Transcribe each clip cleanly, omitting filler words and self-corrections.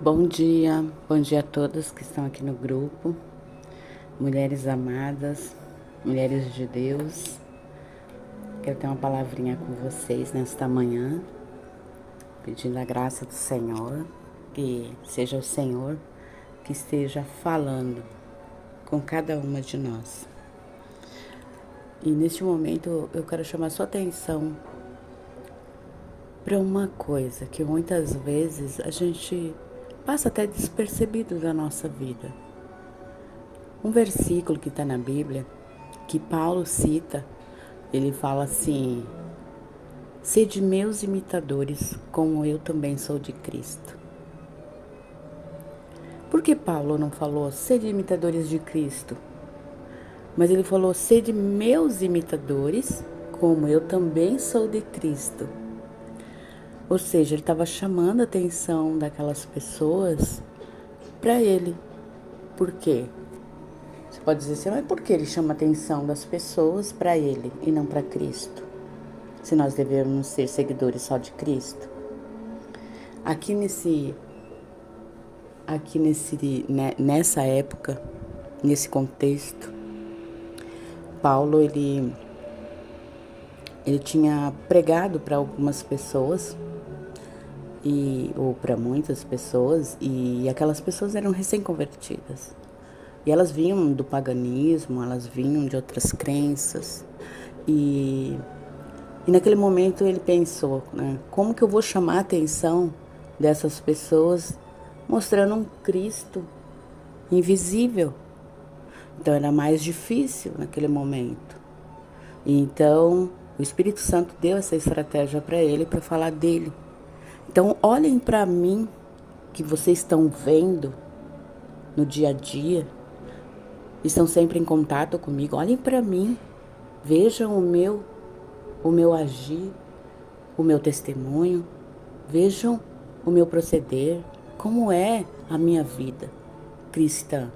Bom dia a todos que estão aqui no grupo, mulheres amadas, mulheres de Deus. Quero ter uma palavrinha com vocês nesta manhã, pedindo a graça do Senhor, que seja o Senhor que esteja falando com cada uma de nós. E neste momento eu quero chamar sua atenção para uma coisa que muitas vezes a gente passa até despercebido da nossa vida. Um versículo que está na Bíblia, que Paulo cita, ele fala assim: sede meus imitadores, como eu também sou de Cristo. Por que Paulo não falou sede imitadores de Cristo? Mas ele falou sede meus imitadores, como eu também sou de Cristo. Ou seja, ele estava chamando a atenção daquelas pessoas para ele. Por quê? Você pode dizer assim, mas por que ele chama a atenção das pessoas para ele e não para Cristo? Se nós devemos ser seguidores só de Cristo? Nessa época, nesse contexto, Paulo ele tinha pregado para algumas pessoas ou para muitas pessoas, e aquelas pessoas eram recém-convertidas. E elas vinham do paganismo, elas vinham de outras crenças. E naquele momento ele pensou, né, como que eu vou chamar a atenção dessas pessoas mostrando um Cristo invisível? Então era mais difícil naquele momento. E então o Espírito Santo deu essa estratégia para ele, para falar dele. Então olhem para mim, que vocês estão vendo no dia a dia, estão sempre em contato comigo. Olhem para mim, vejam o meu agir, o meu testemunho, vejam o meu proceder, como é a minha vida cristã.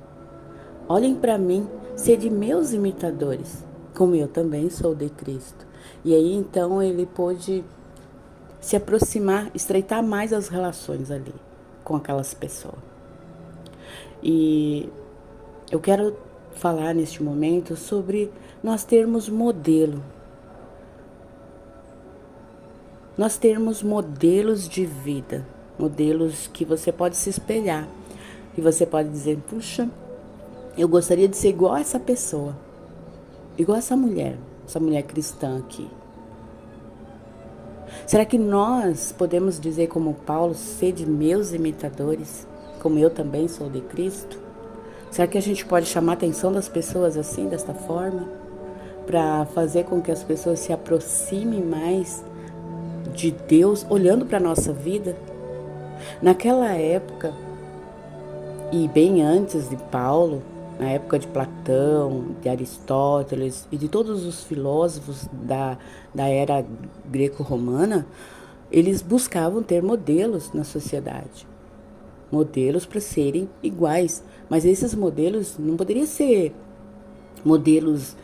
Olhem para mim, sede meus imitadores, como eu também sou de Cristo. E aí então ele pôde se aproximar, estreitar mais as relações ali com aquelas pessoas. E eu quero falar neste momento sobre nós termos modelo. Nós termos modelos de vida, modelos que você pode se espelhar. E você pode dizer, puxa, eu gostaria de ser igual a essa pessoa, igual a essa mulher cristã aqui. Será que nós podemos dizer como Paulo, sede meus imitadores, como eu também sou de Cristo? Será que a gente pode chamar a atenção das pessoas assim, desta forma? Para fazer com que as pessoas se aproximem mais de Deus, olhando para a nossa vida? Naquela época, e bem antes de Paulo, na época de Platão, de Aristóteles e de todos os filósofos da era greco-romana, eles buscavam ter modelos na sociedade. Modelos para serem iguais. Mas esses modelos não poderiam ser modelos,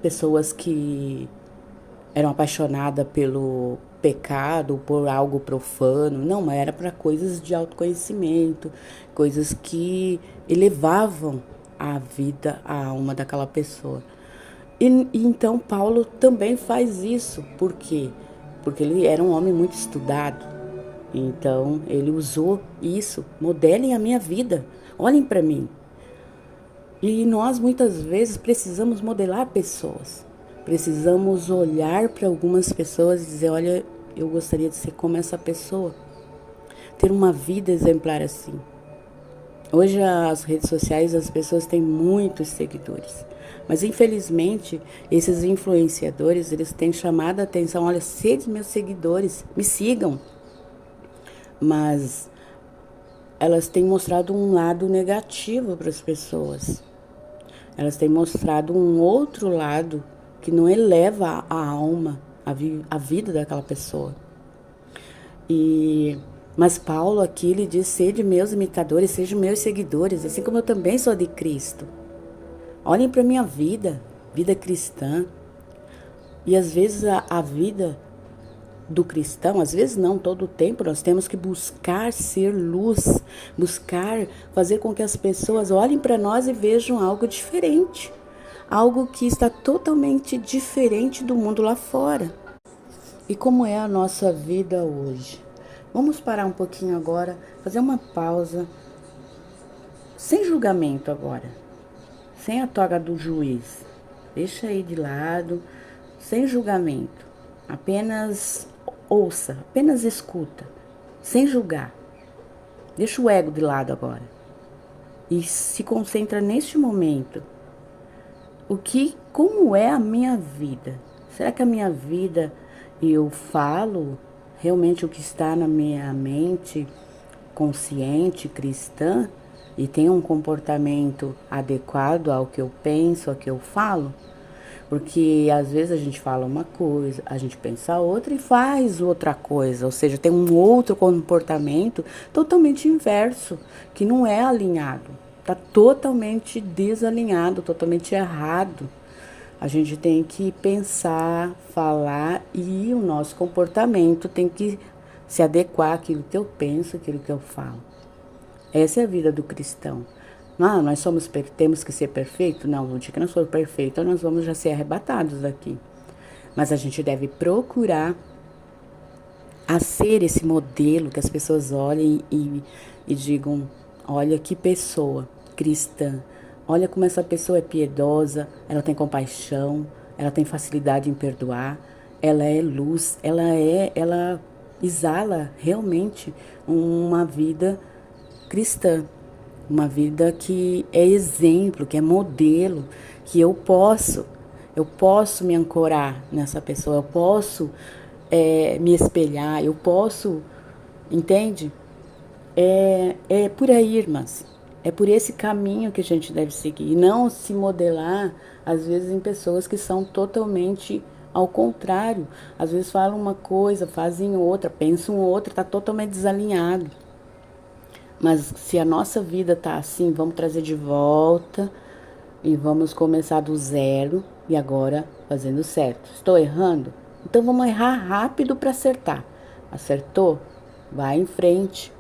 pessoas que eram apaixonadas pelo pecado, por algo profano. Não, mas era para coisas de autoconhecimento, coisas que elevavam a vida, a alma daquela pessoa. E então Paulo também faz isso. Por quê? Porque ele era um homem muito estudado. Então ele usou isso. Modelem a minha vida. Olhem para mim. E nós muitas vezes precisamos modelar pessoas. Precisamos olhar para algumas pessoas e dizer, olha, eu gostaria de ser como essa pessoa. Ter uma vida exemplar assim. Hoje as redes sociais, as pessoas têm muitos seguidores. Mas infelizmente, esses influenciadores, eles têm chamado a atenção, olha, sede meus seguidores, me sigam. Mas elas têm mostrado um lado negativo para as pessoas. Elas têm mostrado um outro lado que não eleva a alma, a vida daquela pessoa. Mas Paulo aqui, ele diz, sede meus imitadores, sejam meus seguidores, assim como eu também sou de Cristo. Olhem para a minha vida cristã. E às vezes a vida do cristão, às vezes não, todo o tempo, nós temos que buscar ser luz, buscar fazer com que as pessoas olhem para nós e vejam algo diferente, algo que está totalmente diferente do mundo lá fora. E como é a nossa vida hoje? Vamos parar um pouquinho agora, fazer uma pausa, sem julgamento agora, sem a toga do juiz. Deixa aí de lado, sem julgamento. Apenas ouça, apenas escuta, sem julgar. Deixa o ego de lado agora. E se concentra neste momento. Como é a minha vida? Será que a minha vida eu falo realmente o que está na minha mente consciente, cristã, e tenho um comportamento adequado ao que eu penso, ao que eu falo? Porque às vezes a gente fala uma coisa, a gente pensa outra e faz outra coisa, ou seja, tem um outro comportamento totalmente inverso, que não é alinhado, está totalmente desalinhado, totalmente errado. A gente tem que pensar, falar e o nosso comportamento tem que se adequar àquilo que eu penso, àquilo que eu falo. Essa é a vida do cristão. Nós temos que ser perfeitos? Não, no dia que nós formos perfeitos, nós vamos já ser arrebatados daqui. Mas a gente deve procurar a ser esse modelo que as pessoas olhem e digam, olha que pessoa cristã, olha como essa pessoa é piedosa, ela tem compaixão, ela tem facilidade em perdoar, ela é luz, ela exala realmente uma vida cristã. Uma vida que é exemplo, que é modelo, que eu posso me ancorar nessa pessoa, eu posso me espelhar, eu posso, entende? É por aí, irmãs. É por esse caminho que a gente deve seguir. E não se modelar, às vezes, em pessoas que são totalmente ao contrário. Às vezes falam uma coisa, fazem outra, pensam outra, está totalmente desalinhado. Mas se a nossa vida tá assim, vamos trazer de volta e vamos começar do zero e agora fazendo certo. Estou errando? Então vamos errar rápido para acertar. Acertou? Vai em frente.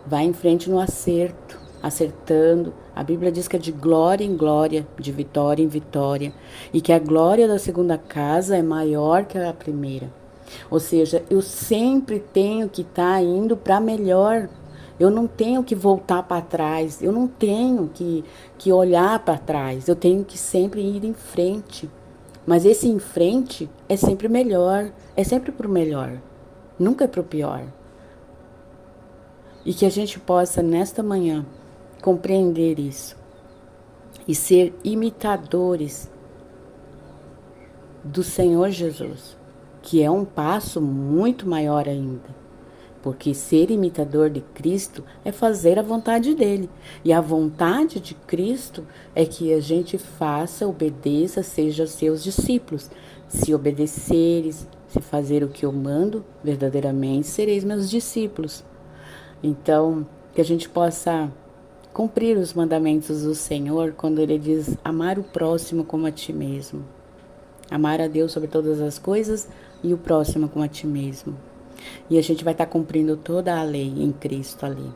Vai em frente no acerto, acertando. A Bíblia diz que é de glória em glória, de vitória em vitória, e que a glória da segunda casa é maior que a primeira. Ou seja, eu sempre tenho que estar indo para melhor. Eu não tenho que voltar para trás, eu não tenho que olhar para trás, eu tenho que sempre ir em frente. Mas esse em frente é sempre melhor, é sempre para o melhor, nunca é para o pior. E que a gente possa, nesta manhã, compreender isso e ser imitadores do Senhor Jesus, que é um passo muito maior ainda. Porque ser imitador de Cristo é fazer a vontade dele. E a vontade de Cristo é que a gente faça, obedeça, seja seus discípulos. Se obedeceres, se fazer o que eu mando, verdadeiramente sereis meus discípulos. Então, que a gente possa cumprir os mandamentos do Senhor quando ele diz amar o próximo como a ti mesmo. Amar a Deus sobre todas as coisas e o próximo como a ti mesmo. E a gente vai estar cumprindo toda a lei em Cristo ali.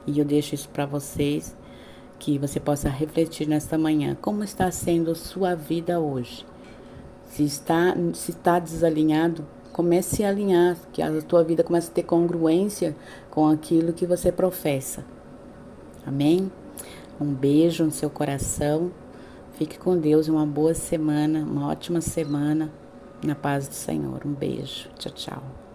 E eu deixo isso para vocês, que você possa refletir nesta manhã. Como está sendo sua vida hoje? Se está desalinhado, comece a alinhar, que a tua vida comece a ter congruência com aquilo que você professa. Amém? Um beijo no seu coração. Fique com Deus, uma boa semana, uma ótima semana, na paz do Senhor. Um beijo. Tchau, tchau.